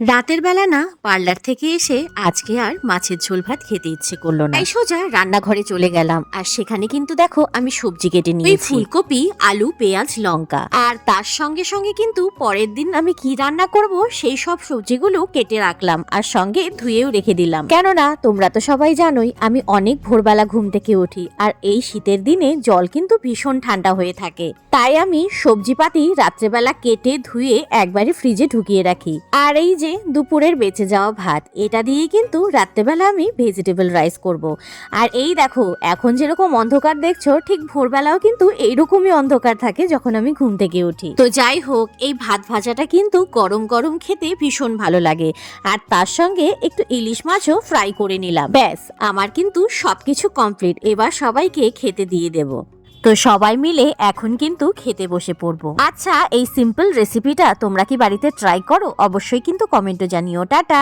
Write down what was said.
রাতের বেলা না পার্লার থেকে এসে আজকে আর মাছের ঝোল ভাত খেতে ইচ্ছে করলো না, তাই সোজা রান্নাঘরে চলে গেলাম। আর সেখানে কিন্তু দেখো আমি সবজি কেটে নিয়েছি, ফুলকপি, আলু, পেঁয়াজ, লঙ্কা। আর তার সঙ্গে সঙ্গে কিন্তু পরের দিন আমি কি রান্না করব সেই সব সবজিগুলো কেটে রাখলাম আর সঙ্গে ধুয়েও রেখে দিলাম। কেননা তোমরা তো সবাই জানোই আমি অনেক ভোরবেলা ঘুম থেকে উঠি, আর এই শীতের দিনে জল কিন্তু ভীষণ ঠান্ডা হয়ে থাকে। তাই আমি সবজিপাতি রাত্রেবেলা কেটে ধুয়ে একবারে ফ্রিজে ঢুকিয়ে রাখি। আর এই যে দুপুরের বেঁচে যাওয়া ভাত, এটা দিয়ে কিন্তু রাত্রেবেলা আমি ভেজিটেবল রাইস করব। আর এই দেখো এখন যেরকম অন্ধকার দেখছো, ঠিক ভোরবেলাও কিন্তু এইরকমই অন্ধকার থাকে যখন আমি ঘুম থেকে উঠি। তো যাই হোক, এই ভাত ভাজাটা কিন্তু গরম গরম খেতে ভীষণ ভালো লাগে। আর তার সঙ্গে একটু ইলিশ মাছও ফ্রাই করে নিলাম। ব্যাস আমার কিন্তু সবকিছু কমপ্লিট। এবার সবাইকে খেতে দিয়ে দেব। তো সবাই মিলে এখন কিন্তু খেতে বসে পড়বো। আচ্ছা, এই সিম্পল রেসিপিটা তোমরা কি বাড়িতে ট্রাই করো? অবশ্যই কিন্তু কমেন্টে জানিও। টাটা।